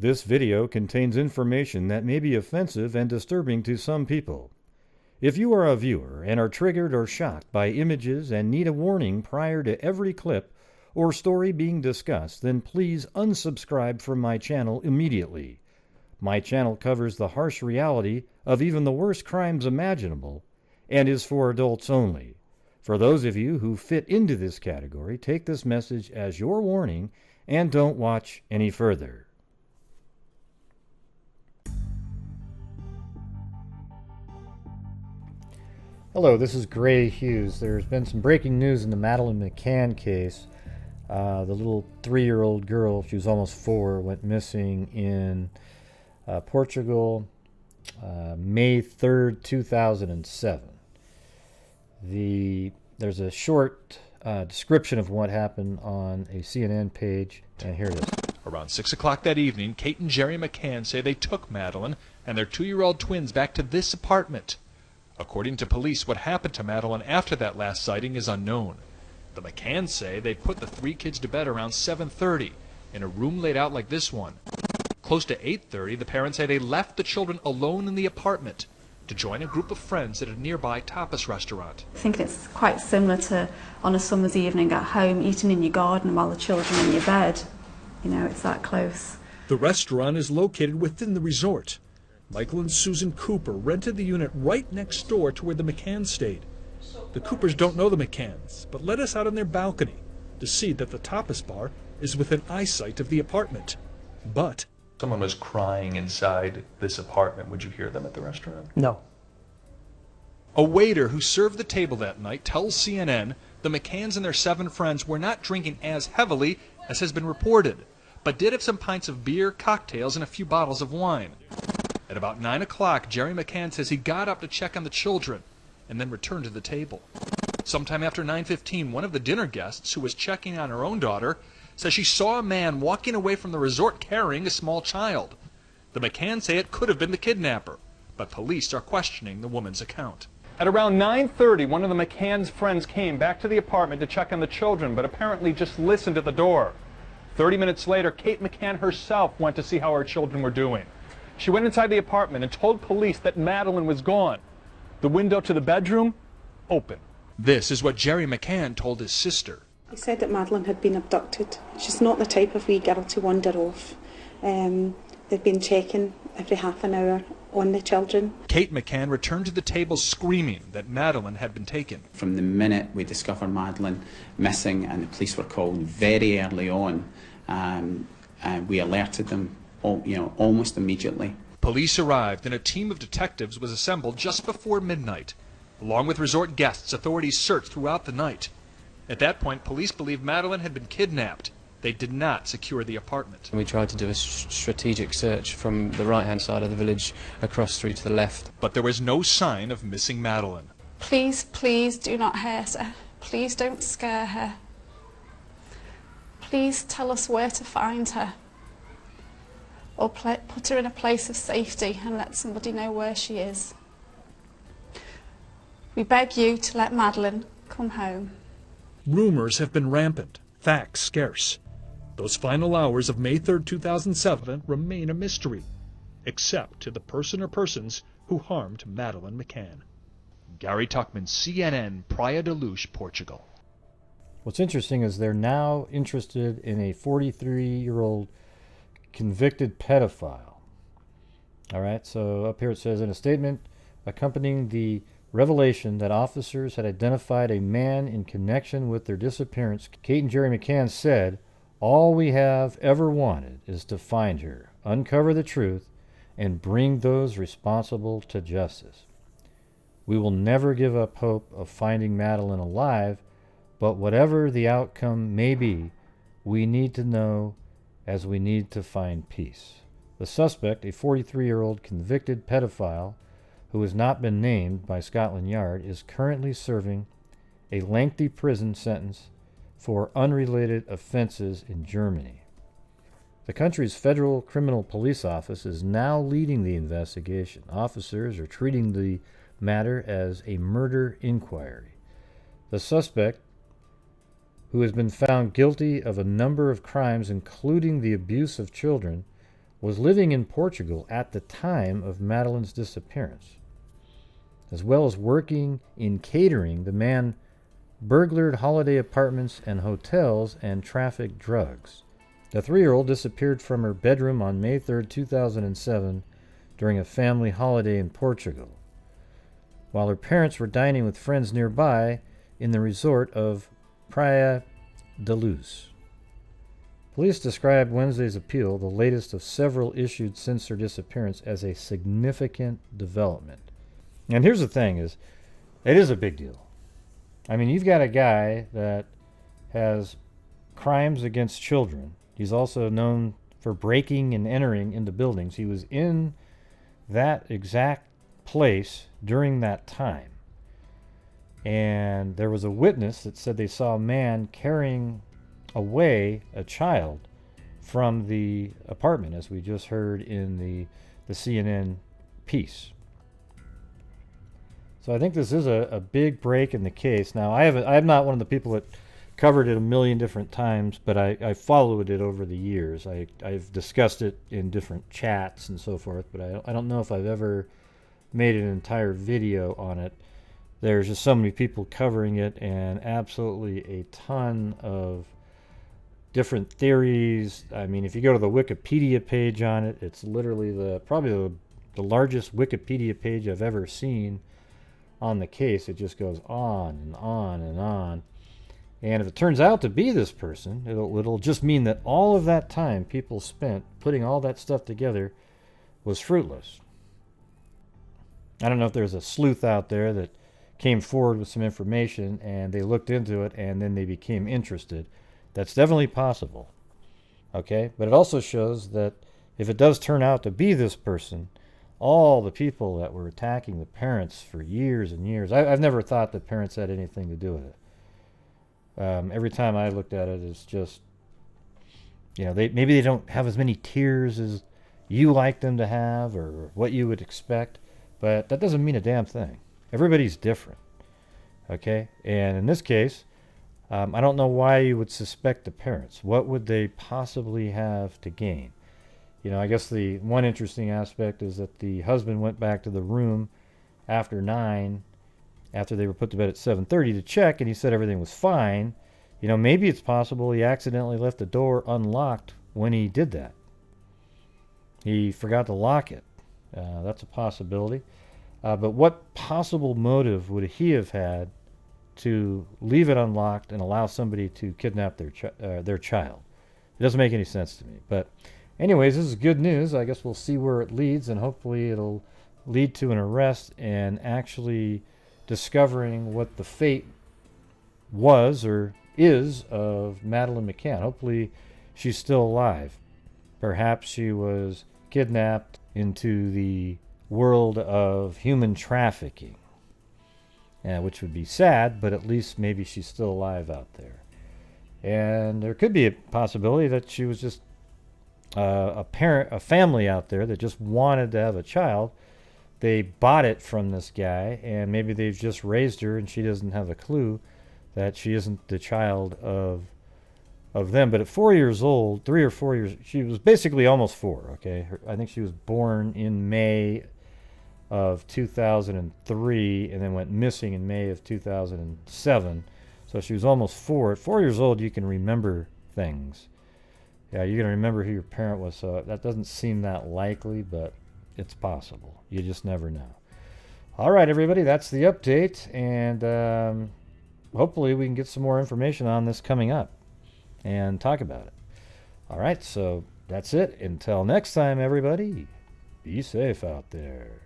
This video contains information that may be offensive and disturbing to some people. If you are a viewer and are triggered or shocked by images and need a warning prior to every clip or story being discussed, then please unsubscribe from my channel immediately. My channel covers the harsh reality of even the worst crimes imaginable and is for adults only. For those of you who fit into this category, take this message as your warning and don't watch any further. Hello, this is Gray Hughes. There's been some breaking news in the Madeleine McCann case. The little 3-year-old girl, she was almost 4, went missing in Portugal May 3rd, 2007. There's a short description of what happened on a CNN page, and here it is. Around 6 o'clock that evening, Kate and Gerry McCann say they took Madeleine and their 2-year-old twins back to this apartment. According to police, what happened to Madeleine after that last sighting is unknown. The McCanns say they put the 3 kids to bed around 7:30 in a room laid out like this one. Close to 8:30, the parents say they left the children alone in the apartment to join a group of friends at a nearby tapas restaurant. I think it's quite similar to on a summer's evening at home, eating in your garden while the children are in your bed. You know, it's that close. The restaurant is located within the resort. Michael and Susan Cooper rented the unit right next door to where the McCanns stayed. The Coopers don't know the McCanns, but let us out on their balcony to see that the tapas bar is within eyesight of the apartment. But Someone was crying inside this apartment. Would you hear them at the restaurant? No. A waiter who served the table that night tells CNN the McCanns and their 7 friends were not drinking as heavily as has been reported, but did have some pints of beer, cocktails, and a few bottles of wine. At about 9 o'clock, Gerry McCann says he got up to check on the children and then returned to the table. Sometime after 9:15, one of the dinner guests, who was checking on her own daughter, says she saw a man walking away from the resort carrying a small child. The McCanns say it could have been the kidnapper, but police are questioning the woman's account. At around 9:30, one of the McCann's friends came back to the apartment to check on the children, but apparently just listened at the door. 30 minutes later, Kate McCann herself went to see how her children were doing. She went inside the apartment and told police that Madeleine was gone. The window to the bedroom, open. This is what Gerry McCann told his sister. He said that Madeleine had been abducted. She's not the type of wee girl to wander off. They've been checking every half an hour on the children. Kate McCann returned to the table screaming that Madeleine had been taken. From the minute we discovered Madeleine missing and the police were called very early on, and we alerted them almost immediately. Police arrived and a team of detectives was assembled just before midnight. Along with resort guests, authorities searched throughout the night. At that point, police believed Madeleine had been kidnapped. They did not secure the apartment. We tried to do a strategic search from the right-hand side of the village across through to the left. But there was no sign of missing Madeleine. Please, please do not hurt her. Please don't scare her. Please tell us where to find her. Or put her in a place of safety and let somebody know where she is. We beg you to let Madeleine come home. rumors have been rampant, facts scarce. Those final hours of May 3rd, 2007 remain a mystery, except to the person or persons who harmed Madeleine McCann. Gary Tuckman, CNN, Praia da Luz, Portugal. What's interesting is they're now interested in a 43-year-old convicted pedophile. All right, so up here it says, in a statement accompanying the revelation that officers had identified a man in connection with their disappearance, Kate and Gerry McCann said, "All we have ever wanted is to find her, uncover the truth, and bring those responsible to justice. We will never give up hope of finding Madeleine alive, but whatever the outcome may be, we need to know as we need to find peace." The suspect, a 43-year-old convicted pedophile who has not been named by Scotland Yard, is currently serving a lengthy prison sentence for unrelated offenses in Germany. The country's Federal Criminal Police Office is now leading the investigation. Officers are treating the matter as a murder inquiry. The suspect, who has been found guilty of a number of crimes, including the abuse of children, was living in Portugal at the time of Madeleine's disappearance. As well as working in catering, the man burglared holiday apartments and hotels and trafficked drugs. The 3-year-old disappeared from her bedroom on May 3, 2007 during a family holiday in Portugal, while her parents were dining with friends nearby in the resort of Praia da Luz. Police described Wednesday's appeal, the latest of several issued since her disappearance, as a significant development. And here's the thing, it is a big deal. I mean, you've got a guy that has crimes against children. He's also known for breaking and entering into buildings. He was in that exact place during that time. And there was a witness that said they saw a man carrying away a child from the apartment, as we just heard in the CNN piece. So I think this is a big break in the case. Now, I'm not one of the people that covered it a million different times, but I followed it over the years. I've discussed it in different chats and so forth, but I don't know if I've ever made an entire video on it. There's just so many people covering it, and absolutely a ton of different theories. I mean, if you go to the Wikipedia page on it, it's literally probably the largest Wikipedia page I've ever seen on the case. It just goes on and on and on. And if it turns out to be this person, it'll just mean that all of that time people spent putting all that stuff together was fruitless. I don't know if there's a sleuth out there that came forward with some information and they looked into it and then they became interested. That's definitely possible. Okay? But it also shows that if it does turn out to be this person, all the people that were attacking the parents for years and years, I've never thought the parents had anything to do with it. Every time I looked at it, it's just, maybe they don't have as many tears as you like them to have or what you would expect, but that doesn't mean a damn thing. Everybody's different. Okay? And in this case, I don't know why you would suspect the parents. What would they possibly have to gain? I guess the one interesting aspect is that the husband went back to the room after 9, after they were put to bed at 7:30 to check, and he said everything was fine. Maybe it's possible he accidentally left the door unlocked when he did that. He forgot to lock it. That's a possibility. But what possible motive would he have had to leave it unlocked and allow somebody to kidnap their child? It doesn't make any sense to me. But anyways, this is good news. I guess we'll see where it leads, and hopefully it'll lead to an arrest and actually discovering what the fate was or is of Madeleine McCann. Hopefully she's still alive. Perhaps she was kidnapped into the world of human trafficking, which would be sad, but at least maybe she's still alive out there. And there could be a possibility that she was just a family out there that just wanted to have a child. They bought it from this guy, and maybe they've just raised her and she doesn't have a clue that she isn't the child of them. But at 4 years old, 3 or 4 years, she was basically almost 4, okay? I think she was born in May of 2003 and then went missing in May of 2007. So she was almost 4. At 4 years old, you can remember things. Yeah, you're going to remember who your parent was, so that doesn't seem that likely, but it's possible. You just never know. All right, everybody, that's the update, and hopefully we can get some more information on this coming up and talk about it. All right, so that's it. Until next time, everybody, be safe out there.